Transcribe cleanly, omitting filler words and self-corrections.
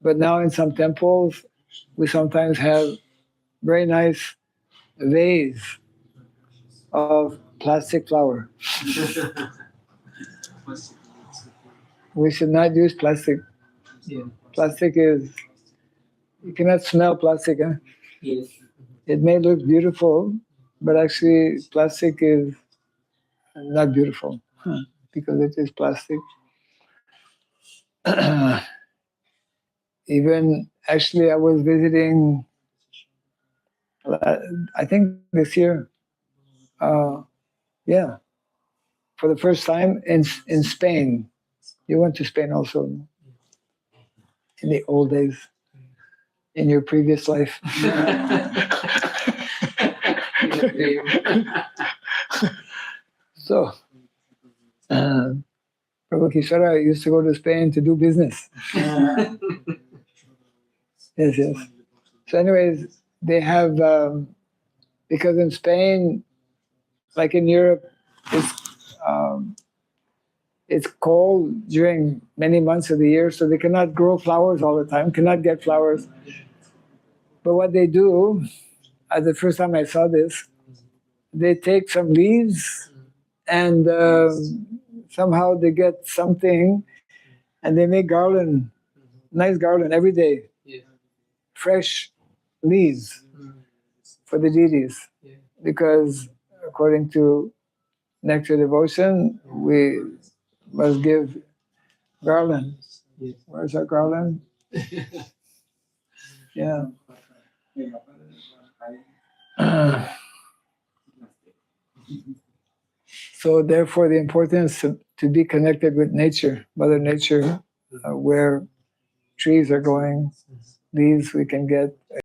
But now in some temples, we sometimes have very nice vase of plastic flower. We should not use plastic. Plastic is, you cannot smell plastic. Huh? It may look beautiful, but actually plastic is not beautiful because it is plastic. Even actually, I was visiting, I think this year, yeah, for the first time in Spain. You went to Spain also in the old days, in your previous life. So, Prabhu Kishara used to go to Spain to do business. Yes, yes. So, anyways, they have, because in Spain, like in Europe, it's cold during many months of the year, so they cannot grow flowers all the time, cannot get flowers. But what they do, the first time I saw this, they take some leaves and somehow they get something and they make garland, nice garland every day, fresh leaves for the deities. Because according to Nectar Devotion, we must give garland. Where's our garland? Yeah. So therefore, the importance to be connected with nature, Mother Nature, where trees are going, leaves we can get,